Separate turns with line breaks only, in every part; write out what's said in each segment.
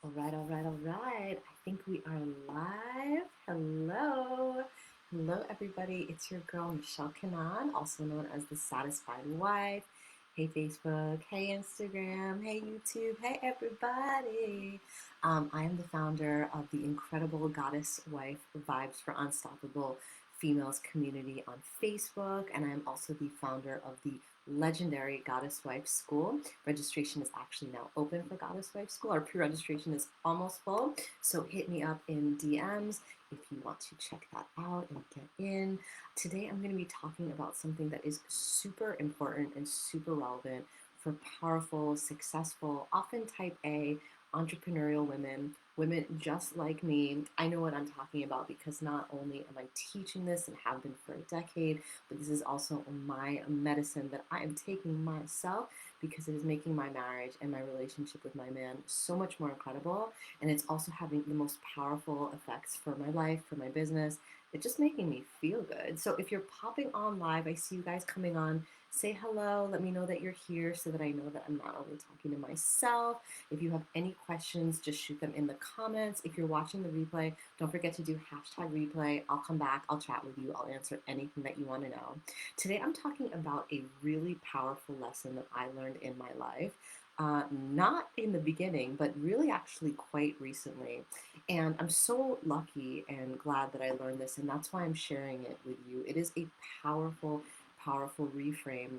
All right, all right, all right. I think we are live. Hello. Hello, everybody. It's your girl, Michelle Kanan, also known as the Satisfied Wife. Hey, Facebook. Hey, Instagram. Hey, YouTube. Hey, everybody. I am the founder of the incredible Goddess Wife Vibes for Unstoppable Females community on Facebook, and I am also the founder of the legendary Goddess Wife School. Registration is actually now open for Goddess Wife School. Our pre-registration is almost full, so hit me up in DMs if you want to check that out and get in. Today I'm going to be talking about something that is super important and super relevant for powerful, successful, often type A entrepreneurial women just like me. I know what I'm talking about because not only am I teaching this and have been for a decade, but this is also my medicine that I am taking myself because it is making my marriage and my relationship with my man so much more incredible. And it's also having the most powerful effects for my life, for my business. It's just making me feel good. So if you're popping on live, I see you guys coming on. Say hello. Let me know that you're here so that I know that I'm not only talking to myself. If you have any questions, just shoot them in the comments. If you're watching the replay, don't forget to do hashtag replay. I'll come back. I'll chat with you. I'll answer anything that you want to know. Today, I'm talking about a really powerful lesson that I learned in my life. Not in the beginning, but really actually quite recently. And I'm so lucky and glad that I learned this, and that's why I'm sharing it with you. It is a powerful, powerful reframe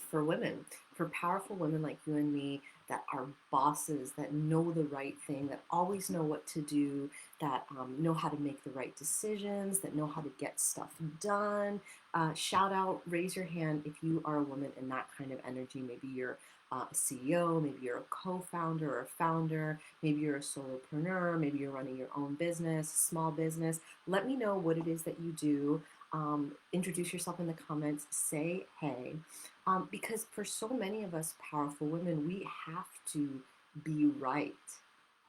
for women, for powerful women like you and me that are bosses, that know the right thing, that always know what to do, that know how to make the right decisions, that know how to get stuff done. Shout out, raise your hand if you are a woman in that kind of energy. Maybe you're a CEO, maybe you're a co-founder or a founder, maybe you're a solopreneur, maybe you're running your own business, small business. Let me know what it is that you do. Introduce yourself in the comments, say hey. Because for so many of us powerful women, we have to be right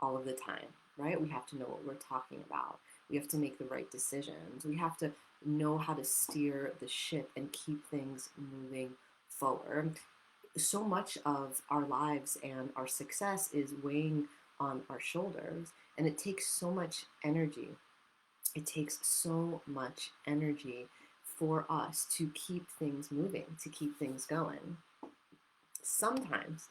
all of the time, right? We have to know what we're talking about. We have to make the right decisions. We have to know how to steer the ship and keep things moving forward. So much of our lives and our success is weighing on our shoulders, and it takes so much energy. It takes so much energy for us to keep things moving, to keep things going. Sometimes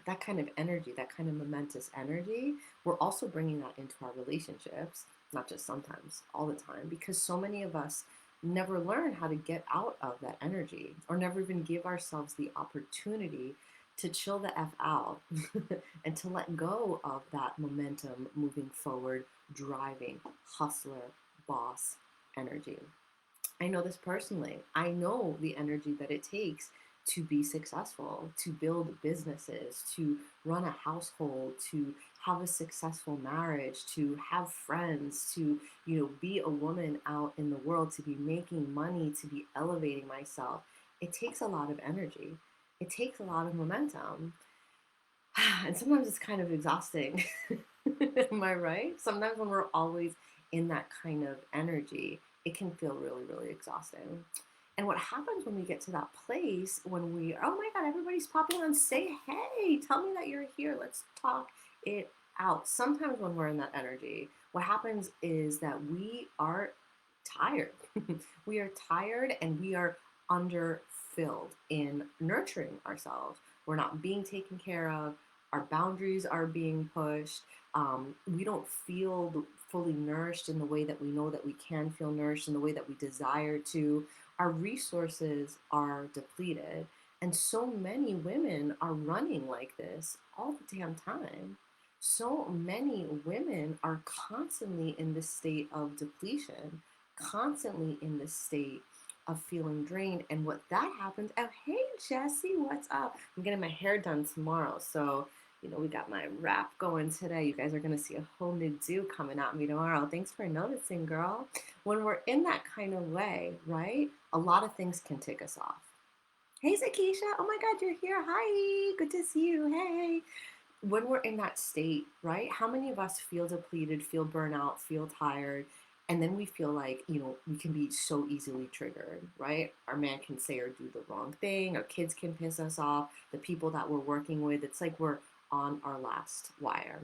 that kind of energy, that kind of momentous energy, we're also bringing that into our relationships, not just sometimes, all the time, because so many of us never learn how to get out of that energy or never even give ourselves the opportunity to chill the F out and to let go of that momentum moving forward, driving, hustler, boss energy. I know this personally. I know the energy that it takes to be successful, to build businesses, to run a household, to have a successful marriage, to have friends, to, be a woman out in the world, to be making money, to be elevating myself. It takes a lot of energy. It takes a lot of momentum. And sometimes it's kind of exhausting. Am I right? Sometimes when we're always in that kind of energy, it can feel really, really exhausting. And what happens when we get to that place when oh my God, everybody's popping on, say hey, tell me that you're here, let's talk it out. Sometimes when we're in that energy, what happens is that we are tired. We are tired and we are underfilled in nurturing ourselves. We're not being taken care of. Our boundaries are being pushed. We don't feel fully nourished in the way that we know that we can feel nourished, in the way that we desire to. Our resources are depleted. And so many women are running like this all the damn time. So many women are constantly in this state of depletion, constantly in this state of feeling drained. And what that happens, oh, hey, Jesse, what's up? I'm getting my hair done tomorrow. So, we got my wrap going today. You guys are going to see a whole new do coming at me tomorrow. Thanks for noticing, girl. When we're in that kind of way, right, a lot of things can take us off. Hey, Zakisha. Oh my God, you're here. Hi. Good to see you. Hey. When we're in that state, right, how many of us feel depleted, feel burnout, feel tired, and then we feel like, we can be so easily triggered, right? Our man can say or do the wrong thing, our kids can piss us off, the people that we're working with, it's like we're on our last wire.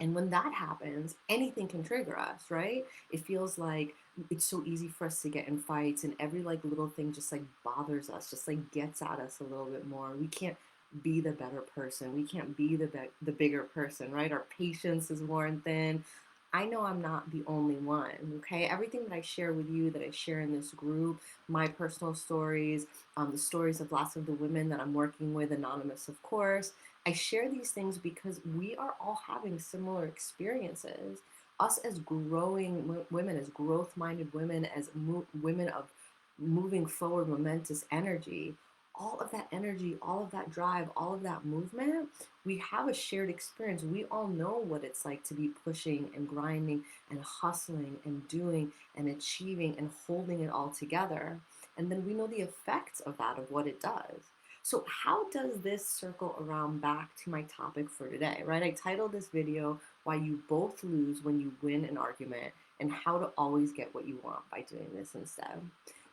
And when that happens, anything can trigger us, right? It feels like it's so easy for us to get in fights, and every like little thing just like bothers us, just like gets at us a little bit more. We can't be the better person. We can't be the bigger person, right? Our patience is worn thin. I know I'm not the only one, okay? Everything that I share with you, that I share in this group, my personal stories, the stories of lots of the women that I'm working with, anonymous, of course, I share these things because we are all having similar experiences. Us as growing women, as growth minded women, as women of moving forward, momentous energy, all of that energy, all of that drive, all of that movement, we have a shared experience. We all know what it's like to be pushing and grinding and hustling and doing and achieving and holding it all together. And then we know the effects of that, of what it does. So, how does this circle around back to my topic for today, right? I titled this video, Why You Both Lose When You Win an Argument, and How to Always Get What You Want by Doing This Instead.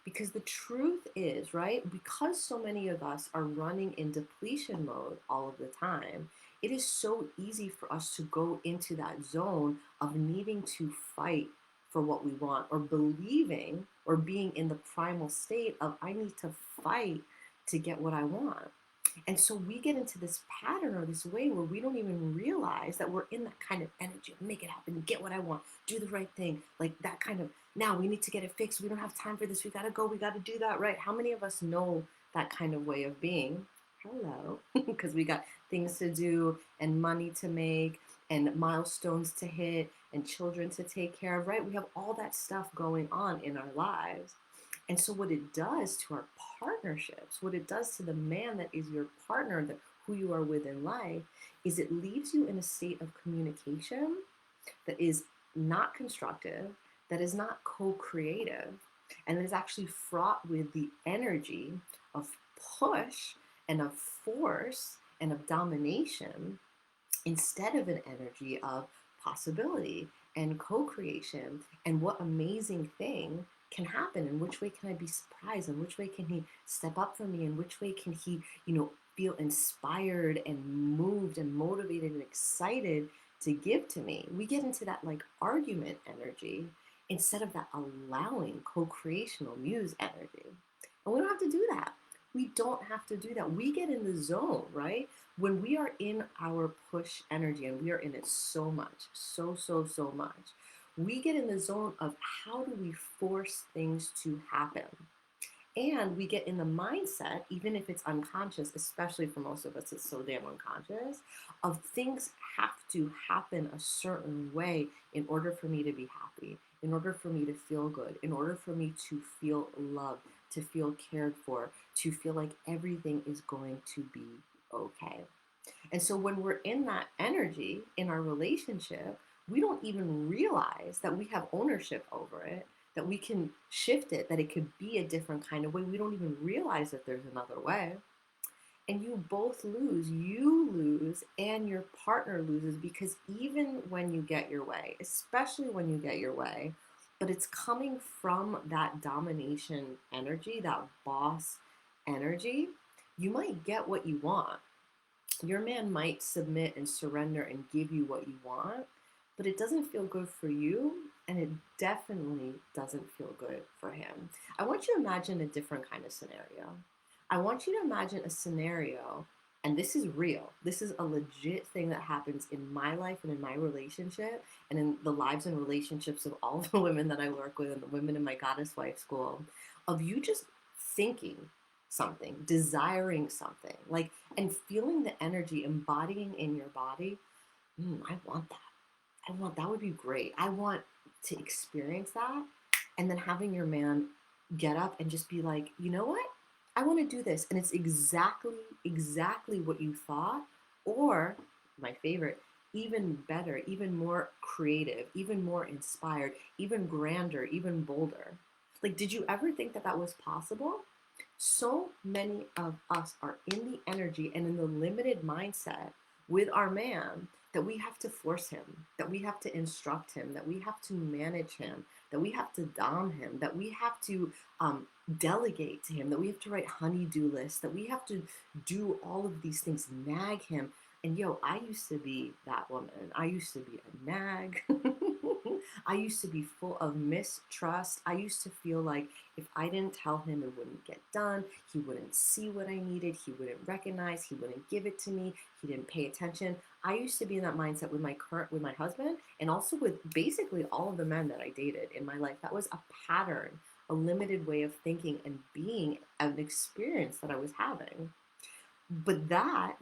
Because the truth is, right, because so many of us are running in depletion mode all of the time, it is so easy for us to go into that zone of needing to fight for what we want, or believing or being in the primal state of, I need to fight to get what I want. And so we get into this pattern or this way where we don't even realize that we're in that kind of energy, make it happen, get what I want, do the right thing, like that kind of, now we need to get it fixed. We don't have time for this. We got to go. We got to do that, right? How many of us know that kind of way of being? Hello. Because we got things to do and money to make and milestones to hit and children to take care of, right? We have all that stuff going on in our lives. And so what it does to our partnerships, what it does to the man that is your partner, that who you are with in life, is it leaves you in a state of communication that is not constructive, that is not co-creative, and that is actually fraught with the energy of push and of force and of domination, instead of an energy of possibility and co-creation and what amazing thing can happen, in which way can I be surprised, in which way can he step up for me, in which way can he, feel inspired and moved and motivated and excited to give to me. We get into that like argument energy instead of that allowing co-creational muse energy. And we don't have to do that. We don't have to do that. We get in the zone, right? When we are in our push energy, and we are in it so much, so much, we get in the zone of, how do we force things to happen? And we get in the mindset, even if it's unconscious, especially for most of us, it's so damn unconscious, of things have to happen a certain way in order for me to be happy, in order for me to feel good, in order for me to feel loved, to feel cared for, to feel like everything is going to be okay. And so when we're in that energy in our relationship, we don't even realize that we have ownership over it, that we can shift it, that it could be a different kind of way. We don't even realize that there's another way. And you both lose. You lose, and your partner loses, because even when you get your way, especially when you get your way, but it's coming from that domination energy, that boss energy, you might get what you want. Your man might submit and surrender and give you what you want, but it doesn't feel good for you, and it definitely doesn't feel good for him. I want you to imagine a different kind of scenario. I want you to imagine a scenario, and this is real. This is a legit thing that happens in my life and in my relationship and in the lives and relationships of all the women that I work with and the women in my Goddess Wife School, of you just thinking something, desiring something, like, and feeling the energy, embodying in your body. I want that. I want that would be great. I want to experience that. And then having your man get up and just be like, you know what? I want to do this. And it's exactly what you thought. Or, my favorite, even better, even more creative, even more inspired, even grander, even bolder. Like, did you ever think that that was possible? So many of us are in the energy and in the limited mindset with our man that we have to force him, that we have to instruct him, that we have to manage him, that we have to dom him, that we have to delegate to him, that we have to write honey-do lists, that we have to do all of these things, nag him, And yo, I used to be that woman. I used to be a nag. I used to be full of mistrust. I used to feel like if I didn't tell him, it wouldn't get done. He wouldn't see what I needed. He wouldn't recognize. He wouldn't give it to me. He didn't pay attention. I used to be in that mindset with my husband, and also with basically all of the men that I dated in my life. That was a pattern, a limited way of thinking and being, an experience that I was having. But that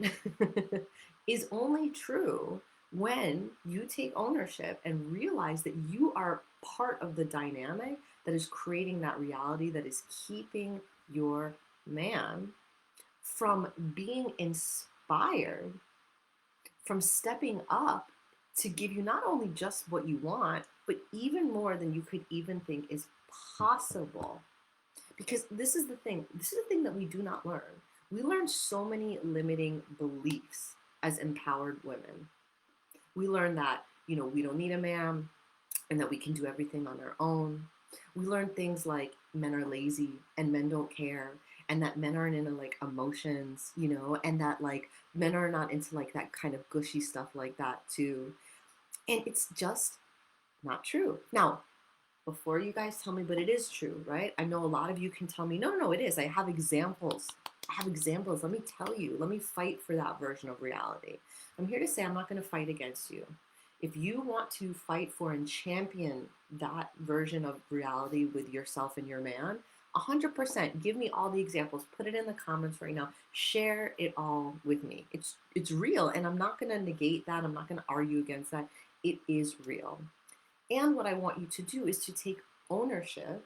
is only true when you take ownership and realize that you are part of the dynamic that is creating that reality, that is keeping your man from being inspired, from stepping up to give you not only just what you want, but even more than you could even think is possible. Because this is the thing that we do not learn. We learn so many limiting beliefs as empowered women. We learn that, we don't need a man and that we can do everything on our own. We learn things like men are lazy and men don't care, and that men aren't into like emotions, and that like men are not into like that kind of gushy stuff like that too. And it's just not true. Now, before you guys tell me, but it is true, right? I know a lot of you can tell me, no, no, no, it is. I have examples. I have examples. Let me tell you. Let me fight for that version of reality. I'm here to say I'm not going to fight against you. If you want to fight for and champion that version of reality with yourself and your man, 100%. Give me all the examples. Put it in the comments right now. Share it all with me. It's real, and I'm not going to negate that. I'm not going to argue against that. It is real. And what I want you to do is to take ownership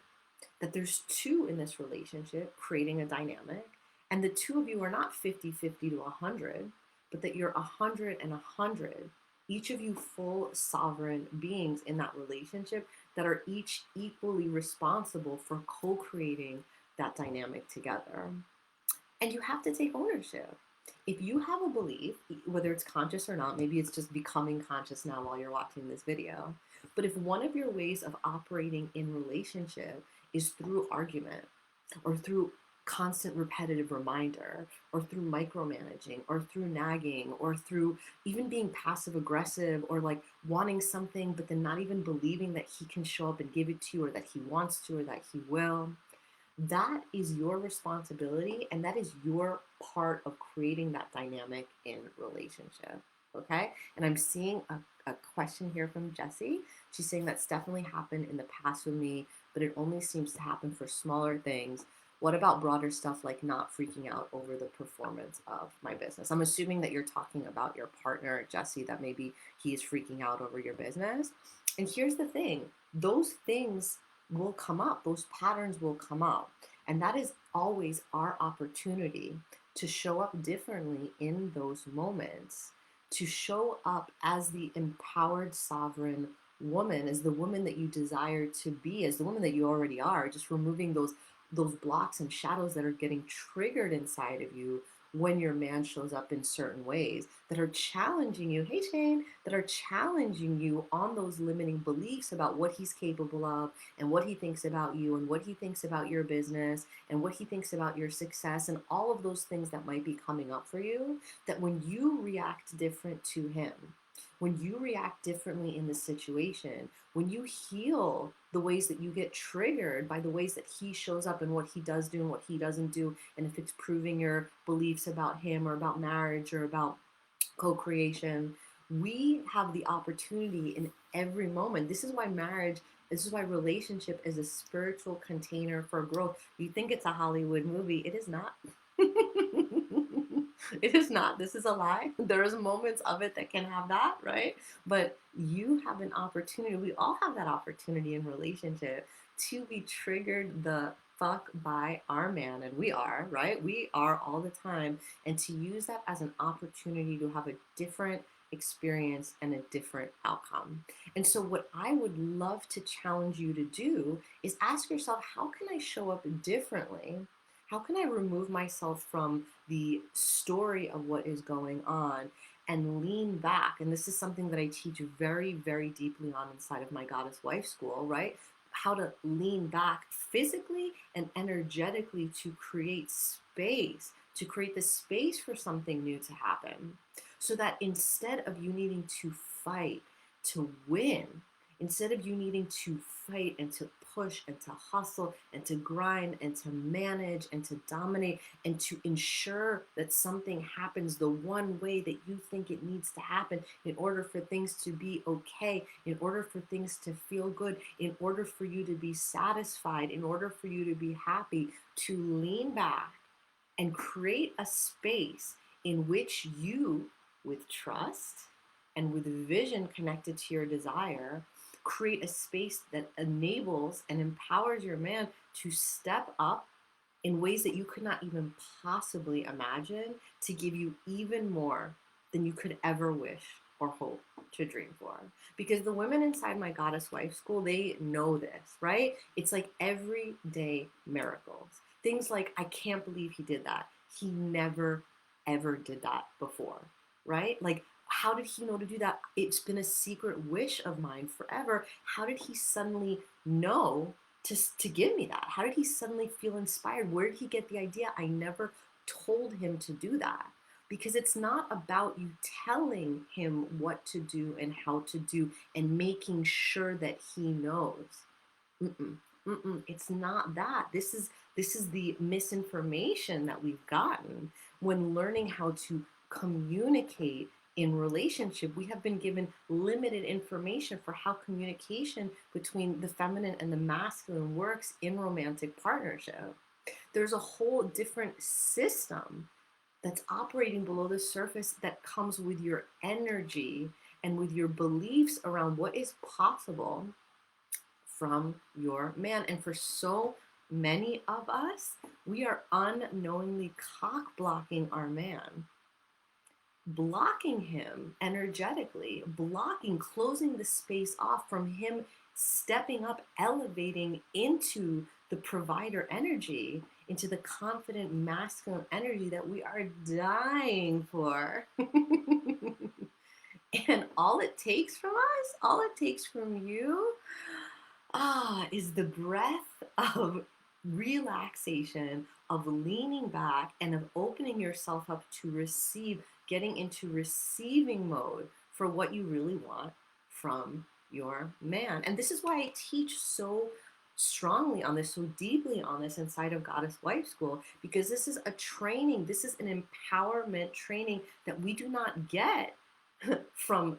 that there's two in this relationship creating a dynamic, and the two of you are not 50-50 to 100, but that you're 100 and 100, each of you full sovereign beings in that relationship that are each equally responsible for co-creating that dynamic together. And you have to take ownership. If you have a belief, whether it's conscious or not, maybe it's just becoming conscious now while you're watching this video, but if one of your ways of operating in relationship is through argument or through constant repetitive reminder or through micromanaging or through nagging or through even being passive aggressive or like wanting something but then not even believing that he can show up and give it to you or that he wants to or that he will, that is your responsibility and that is your part of creating that dynamic in relationship. Okay. And I'm seeing a question here from Jessie. She's saying that's definitely happened in the past with me, but it only seems to happen for smaller things. What about broader stuff like not freaking out over the performance of my business? I'm assuming that you're talking about your partner, Jessie, that maybe he is freaking out over your business. And here's the thing, those things will come up, those patterns will come up. And that is always our opportunity to show up differently in those moments, to show up as the empowered sovereign woman, as the woman that you desire to be, as the woman that you already are, just removing those blocks and shadows that are getting triggered inside of you when your man shows up in certain ways that are challenging you, hey Shane, that are challenging you on those limiting beliefs about what he's capable of and what he thinks about you and what he thinks about your business and what he thinks about your success and all of those things that might be coming up for you, that when you react different to him, when you react differently in the situation, when you heal the ways that you get triggered by the ways that he shows up and what he does do and what he doesn't do, and if it's proving your beliefs about him or about marriage or about co-creation, we have the opportunity in every moment. This is why relationship is a spiritual container for growth. You think it's a Hollywood movie, it is not. It is not. This is a lie. There's moments of it that can have that, right? But you have an opportunity. We all have that opportunity in relationship to be triggered the fuck by our man, and we are, right? We are all the time, and to use that as an opportunity to have a different experience and a different outcome. And so what I would love to challenge you to do is ask yourself, how can I show up differently? How can I remove myself from the story of what is going on and lean back? And this is something that I teach very, very deeply on inside of my Goddess Wife School, right? How to lean back physically and energetically to create space, to create the space for something new to happen. So that instead of you needing to fight to win, instead of you needing to fight and to push and to hustle and to grind and to manage and to dominate and to ensure that something happens the one way that you think it needs to happen in order for things to be okay, in order for things to feel good, in order for you to be satisfied, in order for you to be happy, to lean back and create a space in which you, with trust and with vision connected to your desire, create a space that enables and empowers your man to step up in ways that you could not even possibly imagine, to give you even more than you could ever wish or hope to dream for. Because the women inside my Goddess Wife School, they know this, right? It's like everyday miracles. Things like, I can't believe he did that. He never, ever did that before, right? Like, how did he know to do that? It's been a secret wish of mine forever. How did he suddenly know to give me that? How did he suddenly feel inspired? Where did he get the idea? I never told him to do that. Because it's not about you telling him what to do and how to do and making sure that he knows. Mm-mm, mm-mm. It's not that. This is the misinformation that we've gotten when learning how to communicate in relationship. We have been given limited information for how communication between the feminine and the masculine works in romantic partnership. There's a whole different system that's operating below the surface that comes with your energy and with your beliefs around what is possible from your man. And for so many of us, we are unknowingly cock blocking our man, blocking him energetically, blocking, closing the space off from him stepping up, elevating into the provider energy, into the confident masculine energy that we are dying for. And all it takes from us, all it takes from you, is the breath of relaxation, of leaning back, and of opening yourself up to receive, getting into receiving mode for what you really want from your man. And this is why I teach so strongly on this, so deeply on this inside of Goddess Wife School, because this is a training, this is an empowerment training that we do not get from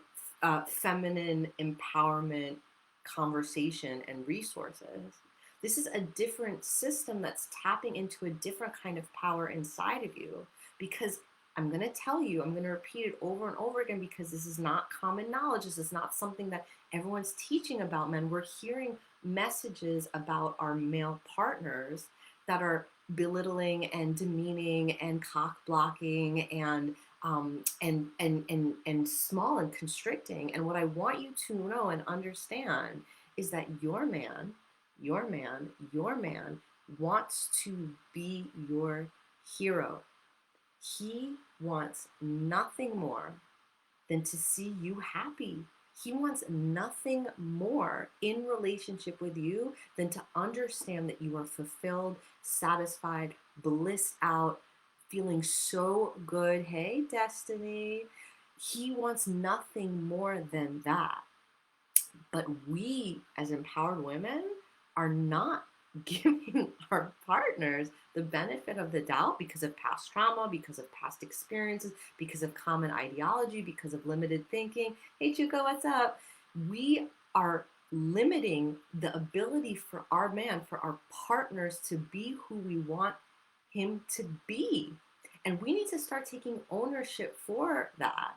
feminine empowerment conversation and resources. This is a different system that's tapping into a different kind of power inside of you. Because I'm going to tell you, I'm going to repeat it over and over again, because this is not common knowledge. This is not something that everyone's teaching about men. We're hearing messages about our male partners that are belittling and demeaning and cock blocking and small and constricting. And what I want you to know and understand is that your man wants to be your hero. He wants nothing more than to see you happy. He wants nothing more in relationship with you than to understand that you are fulfilled, satisfied, blissed out, feeling so good. Hey, Destiny. He wants nothing more than that. But we, as empowered women, are not giving our partners the benefit of the doubt because of past trauma, because of past experiences, because of common ideology, because of limited thinking. Hey, Chuka, what's up? We are limiting the ability for our man, for our partners to be who we want him to be. And we need to start taking ownership for that.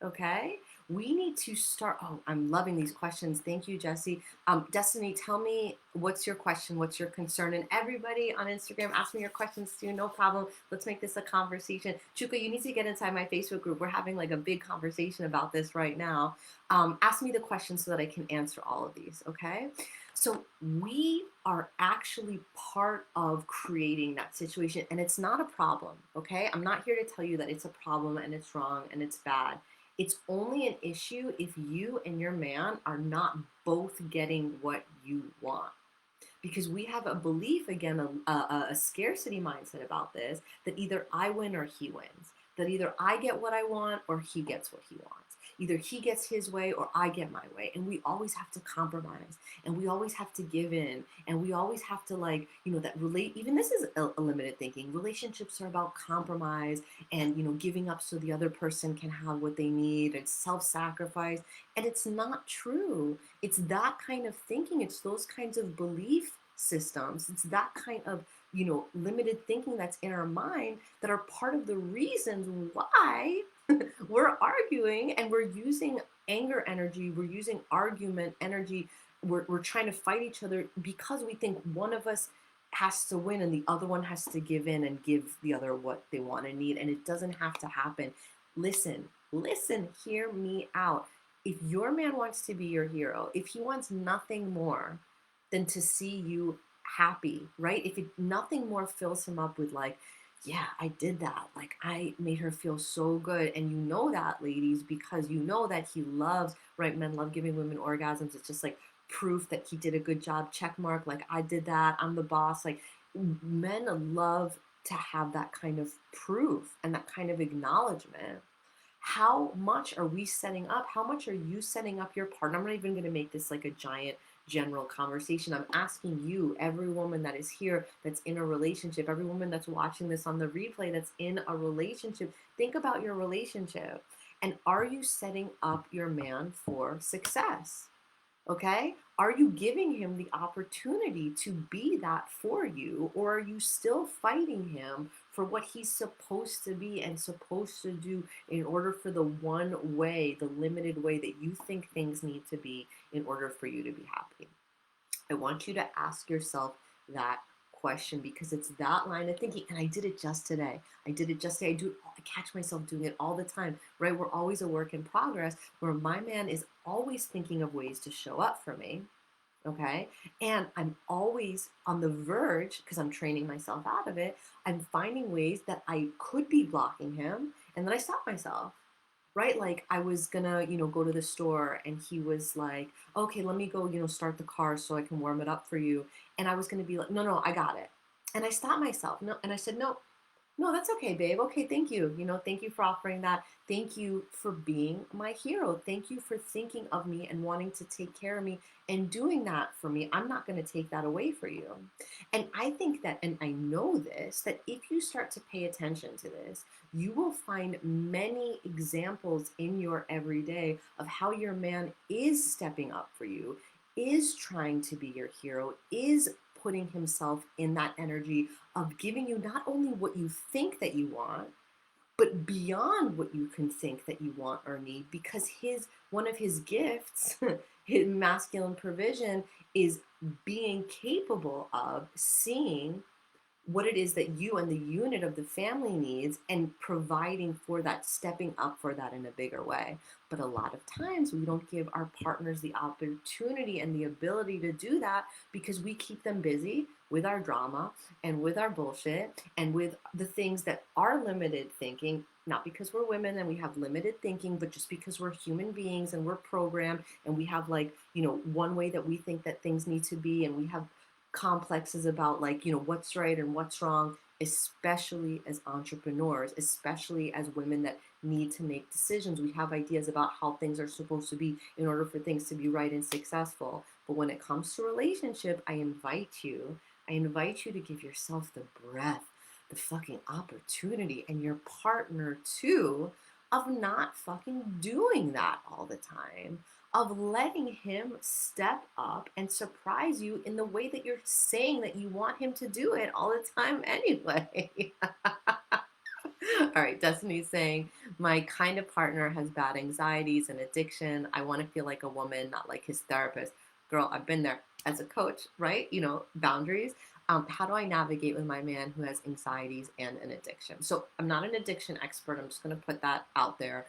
Okay? We need to start. Oh, I'm loving these questions. Thank you, Jesse. Destiny, tell me, what's your question? What's your concern? And everybody on Instagram, ask me your questions too. No problem. Let's make this a conversation. Chuka, you need to get inside my Facebook group. We're having like a big conversation about this right now. Ask me the questions so that I can answer all of these. Okay? So we are actually part of creating that situation, and it's not a problem. Okay? I'm not here to tell you that it's a problem and it's wrong and it's bad. It's only an issue if you and your man are not both getting what you want. Because we have a belief, again, a scarcity mindset about this, that either I win or he wins. that either I get what I want or he gets what he wants. Either he gets his way or I get my way. And we always have to compromise and we always have to give in and we always have to, like, that relate. Even this is a limited thinking. Relationships are about compromise and, giving up so the other person can have what they need and self sacrifice. And it's not true. It's that kind of thinking. It's those kinds of belief systems. It's that kind of, limited thinking that's in our mind that are part of the reasons why we're arguing and we're using anger energy, we're using argument energy, we're trying to fight each other because we think one of us has to win and the other one has to give in and give the other what they want and need. And it doesn't have to happen. Listen, hear me out. If your man wants to be your hero, if he wants nothing more than to see you happy, right? If nothing more fills him up with, like, yeah, I did that. Like, I made her feel so good. And you know that, ladies, because you know that he loves, right? Men love giving women orgasms. It's just like proof that he did a good job. Check mark. Like, I did that. I'm the boss. Like, men love to have that kind of proof and that kind of acknowledgement. How much are we setting up? How much are you setting up your partner? I'm not even going to make this like a giant general conversation. I'm asking you, every woman that is here that's in a relationship, every woman that's watching this on the replay that's in a relationship, think about your relationship. And are you setting up your man for success? Okay? Are you giving him the opportunity to be that for you? Or are you still fighting him for what he's supposed to be and supposed to do in order for the one way, the limited way that you think things need to be in order for you to be happy? I want you to ask yourself that question because it's that line of thinking. And I did it just today. I catch myself doing it all the time, right? We're always a work in progress where my man is always thinking of ways to show up for me. Okay. And I'm always on the verge because I'm training myself out of it. I'm finding ways that I could be blocking him. And then I stop myself, right? Like I was gonna, go to the store and he was like, okay, let me go, start the car so I can warm it up for you. And I was gonna be like, no, I got it. And I stopped myself. No, and I said, no, no, that's okay, babe. Okay, thank you. Thank you for offering that. Thank you for being my hero. Thank you for thinking of me and wanting to take care of me and doing that for me. I'm not going to take that away for you. And I think that, and I know this, that if you start to pay attention to this, you will find many examples in your everyday of how your man is stepping up for you, is trying to be your hero, is putting himself in that energy of giving you not only what you think that you want, but beyond what you can think that you want or need, because his one of his gifts, his masculine provision, is being capable of seeing what it is that you and the unit of the family needs and providing for that, stepping up for that in a bigger way. But a lot of times we don't give our partners the opportunity and the ability to do that because we keep them busy with our drama and with our bullshit and with the things that are limited thinking, not because we're women and we have limited thinking, but just because we're human beings and we're programmed and we have, like, one way that we think that things need to be, and we have complexes about, like, what's right and what's wrong, especially as entrepreneurs, especially as women that need to make decisions. We have ideas about how things are supposed to be in order for things to be right and successful. But when it comes to relationship, I invite you to give yourself the breath, the fucking opportunity, and your partner too, of not fucking doing that all the time, of letting him step up and surprise you in the way that you're saying that you want him to do it all the time anyway. All right, Destiny's saying, my kind of partner has bad anxieties and addiction. I want to feel like a woman, not like his therapist. Girl, I've been there as a coach, right? Boundaries. How do I navigate with my man who has anxieties and an addiction? So I'm not an addiction expert. I'm just going to put that out there.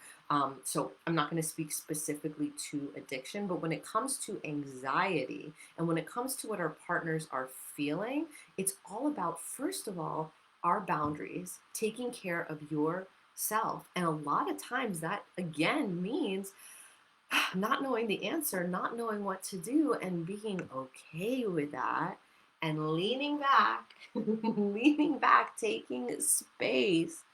So I'm not going to speak specifically to addiction, but when it comes to anxiety and when it comes to what our partners are feeling, it's all about, first of all, our boundaries, taking care of yourself. And a lot of times that again means not knowing the answer, not knowing what to do, and being okay with that and leaning back, leaning back, taking space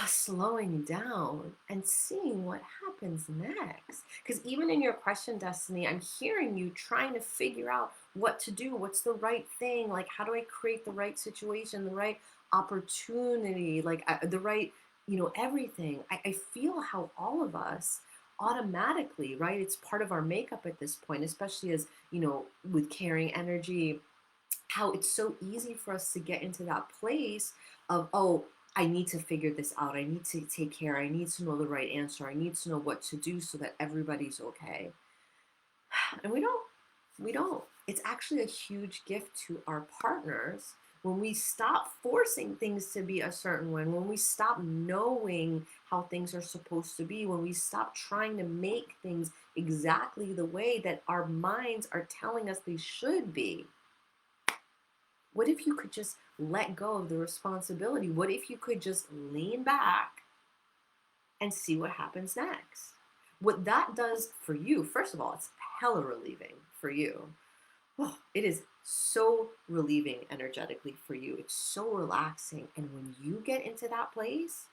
slowing down and seeing what happens next. Because even in your question, Destiny, I'm hearing you trying to figure out what to do, what's the right thing, like how do I create the right situation, the right opportunity, like the right, everything. I feel how all of us automatically, right? It's part of our makeup at this point, especially as, with carrying energy, how it's so easy for us to get into that place of, oh, I need to figure this out. I need to take care. I need to know the right answer. I need to know what to do so that everybody's okay. And we don't. It's actually a huge gift to our partners when we stop forcing things to be a certain way, when we stop knowing how things are supposed to be, when we stop trying to make things exactly the way that our minds are telling us they should be. What if you could just let go of the responsibility? What if you could just lean back and see what happens next? What that does for you, first of all, it's hella relieving for you. Oh, it is so relieving energetically for you. It's so relaxing. And when you get into that place,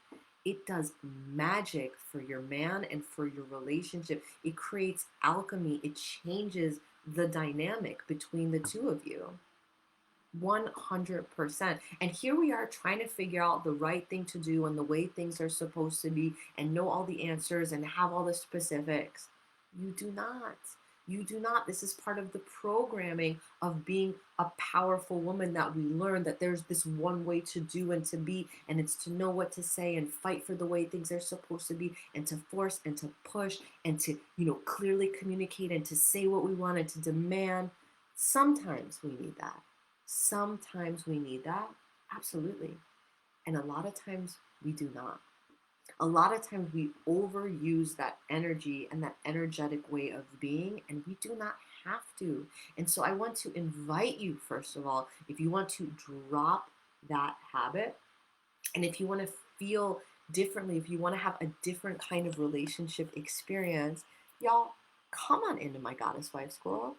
it does magic for your man and for your relationship. It creates alchemy, it changes the dynamic between the two of you. 100%. And here we are trying to figure out the right thing to do and the way things are supposed to be and know all the answers and have all the specifics. You do not. You do not. This is part of the programming of being a powerful woman that we learn that there's this one way to do and to be, and it's to know what to say and fight for the way things are supposed to be and to force and to push and to, clearly communicate and to say what we want and to demand. Sometimes we need that. Sometimes we need that, absolutely. And a lot of times we do not. A lot of times we overuse that energy and that energetic way of being, and we do not have to. And so I want to invite you, first of all, if you want to drop that habit, and if you want to feel differently, if you want to have a different kind of relationship experience, y'all, come on into my Goddess Wife School.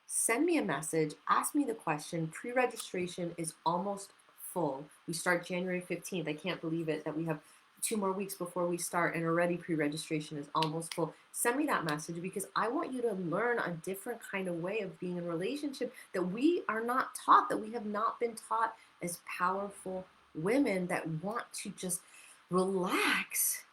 Send me a message, ask me the question. Pre registration is almost full. We start January 15th. I can't believe it that we have 2 more weeks before we start, and already pre registration is almost full. Send me that message because I want you to learn a different kind of way of being in a relationship that we are not taught, that we have not been taught as powerful women that want to just relax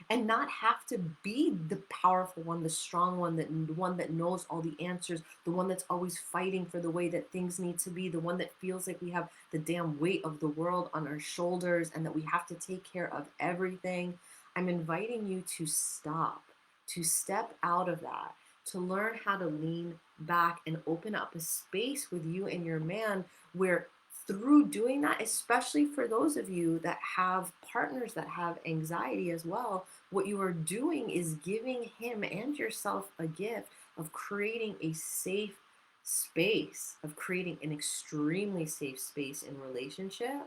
and not have to be the powerful one, the strong one, the one that knows all the answers, the one that's always fighting for the way that things need to be, the one that feels like we have the damn weight of the world on our shoulders and that we have to take care of everything. I'm inviting you to stop, to step out of that, to learn how to lean back and open up a space with you and your man where through doing that, especially for those of you that have partners that have anxiety as well, what you are doing is giving him and yourself a gift of creating a safe space, of creating an extremely safe space in relationship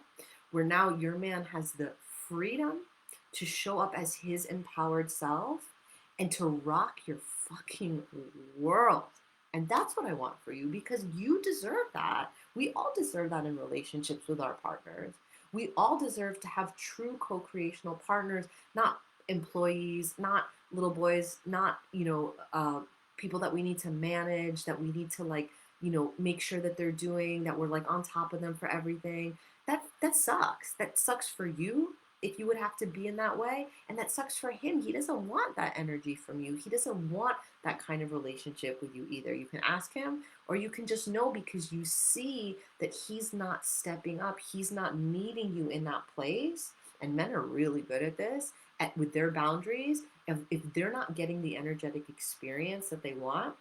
where now your man has the freedom to show up as his empowered self and to rock your fucking world. And that's what I want for you because you deserve that. We all deserve that in relationships with our partners. We all deserve to have true co creational partners, not employees, not little boys, not, people that we need to manage, that we need to like, make sure that they're doing, that we're like on top of them for everything. That sucks. That sucks for you if you would have to be in that way. And that sucks for him. He doesn't want that energy from you. He doesn't want that kind of relationship with you either. You can ask him, or you can just know because you see that he's not stepping up. He's not meeting you in that place. And men are really good at this with their boundaries. If they're not getting the energetic experience that they want,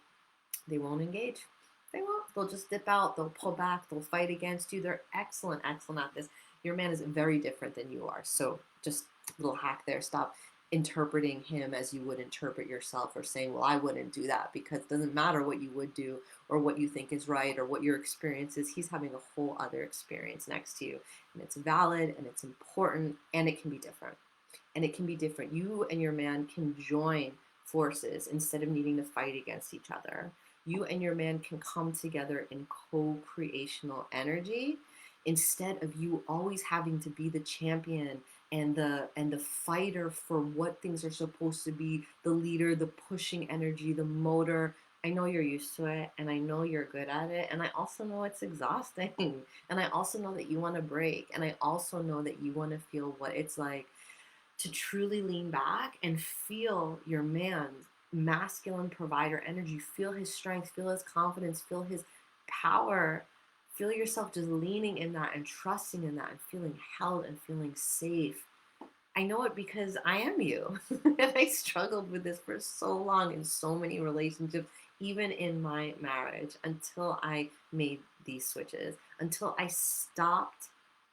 they won't engage. They won't. They'll just dip out. They'll pull back. They'll fight against you. They're excellent, excellent at this. Your man is very different than you are. So just a little hack there. Stop interpreting him as you would interpret yourself or saying, well, I wouldn't do that because it doesn't matter what you would do or what you think is right or what your experience is. He's having a whole other experience next to you. And it's valid and it's important and it can be different. And it can be different. You and your man can join forces instead of needing to fight against each other. You and your man can come together in co-creational energy instead of you always having to be the champion and the fighter for what things are supposed to be, the leader, the pushing energy, the motor. I know you're used to it, and I know you're good at it, and I also know it's exhausting. And I also know that you want to break, and I also know that you want to feel what it's like to truly lean back and feel your man's masculine provider energy, feel his strength, feel his confidence, feel his power. Feel yourself just leaning in that and trusting in that and feeling held and feeling safe. I know it because I am you. And I struggled with this for so long in so many relationships, even in my marriage, until I made these switches, until I stopped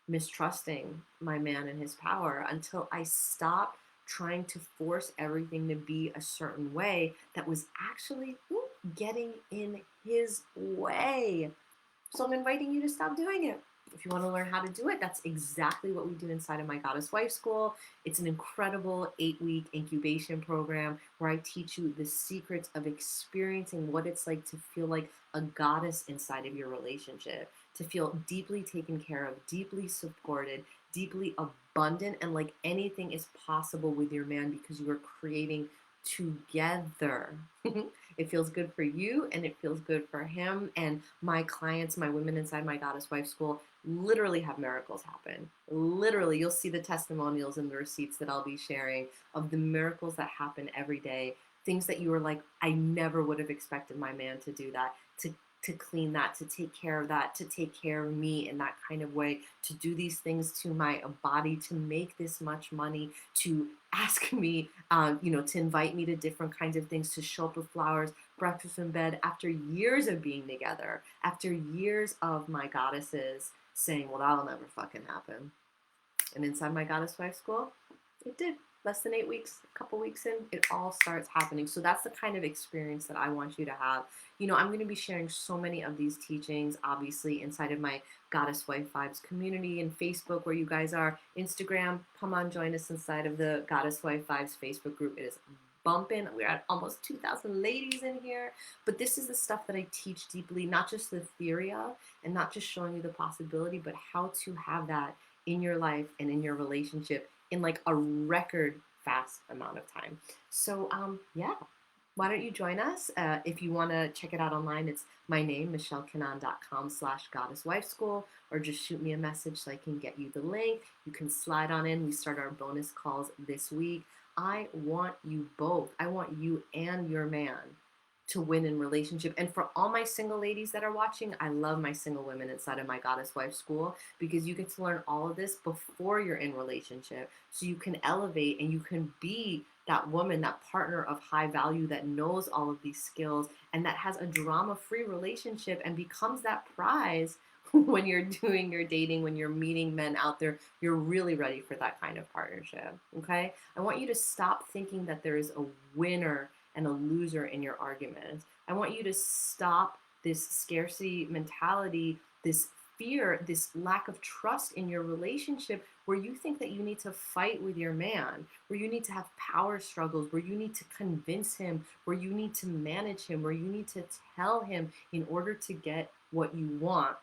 mistrusting my man and his power, until I stopped trying to force everything to be a certain way that was actually getting in his way. So I'm inviting you to stop doing it. If you want to learn how to do it, that's exactly what we do inside of my Goddess Wife School. It's an incredible 8-week incubation program where I teach you the secrets of experiencing what it's like to feel like a goddess inside of your relationship, to feel deeply taken care of, deeply supported, deeply abundant, and like anything is possible with your man because you are creating together. It feels good for you and it feels good for him. And my clients, my women inside my Goddess Wife School, literally have miracles happen. Literally, you'll see the testimonials and the receipts that I'll be sharing of the miracles that happen every day. Things that you were like, I never would have expected my man to do that, to clean that, to take care of that, to take care of me in that kind of way, to do these things to my body, to make this much money, to ask me, to invite me to different kinds of things, to show up with flowers, breakfast in bed, after years of being together, after years of my goddesses saying, well, that'll never fucking happen. And inside my Goddess Wife School, it did. Less than 8 weeks, a couple weeks in, it all starts happening. So that's the kind of experience that I want you to have. I'm going to be sharing so many of these teachings, obviously, inside of my Goddess Wife Vibes community and Facebook, where you guys are. Instagram, come on, join us inside of the Goddess Wife Vibes Facebook group. It is bumping. We're at almost 2,000 ladies in here. But this is the stuff that I teach deeply, not just the theory of, and not just showing you the possibility, but how to have that in your life and in your relationship in like a record fast amount of time. So yeah, why don't you join us? If you want to check it out online, it's my name, michellecannon.com/goddesswifeschool, or just shoot me a message so I can get you the link. You can slide on in. We start our bonus calls this week. I want you both. I want you and your man to win in relationship. And for all my single ladies that are watching, I love my single women inside of my Goddess Wife School, because you get to learn all of this before you're in relationship, so you can elevate and you can be that woman, that partner of high value that knows all of these skills and that has a drama-free relationship and becomes that prize when you're doing your dating, when you're meeting men out there. You're really ready for that kind of partnership. Okay, I want you to stop thinking that there is a winner and a loser in your argument. I want you to stop this scarcity mentality, this fear, this lack of trust in your relationship, where you think that you need to fight with your man, where you need to have power struggles, where you need to convince him, where you need to manage him, where you need to tell him in order to get what you want,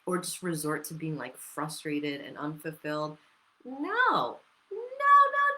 or just resort to being like frustrated and unfulfilled. No,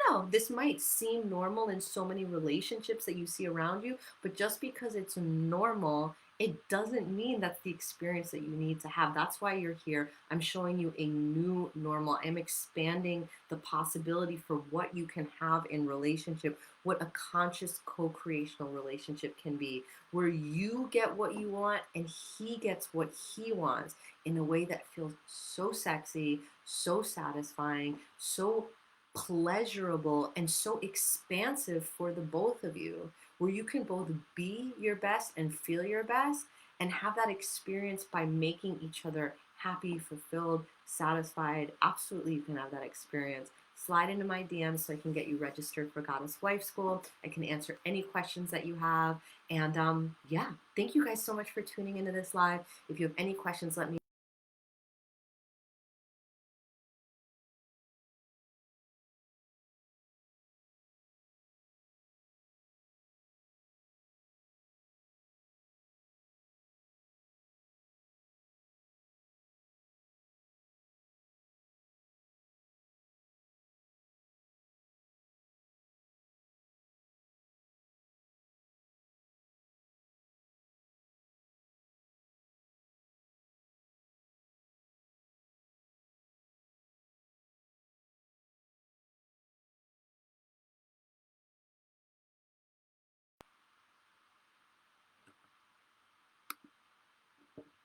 no. This might seem normal in so many relationships that you see around you, but just because it's normal, it doesn't mean that's the experience that you need to have. That's why you're here. I'm showing you a new normal. I'm expanding the possibility for what you can have in relationship, what a conscious co-creational relationship can be, where you get what you want and he gets what he wants in a way that feels so sexy, so satisfying, so pleasurable, and so expansive for the both of you, where you can both be your best and feel your best and have that experience by making each other happy, fulfilled, satisfied. Absolutely, you can have that experience. Slide into my DMs so I can get you registered for Goddess Wife School. I can answer any questions that you have. And yeah, thank you guys so much for tuning into this live. If you have any questions, let me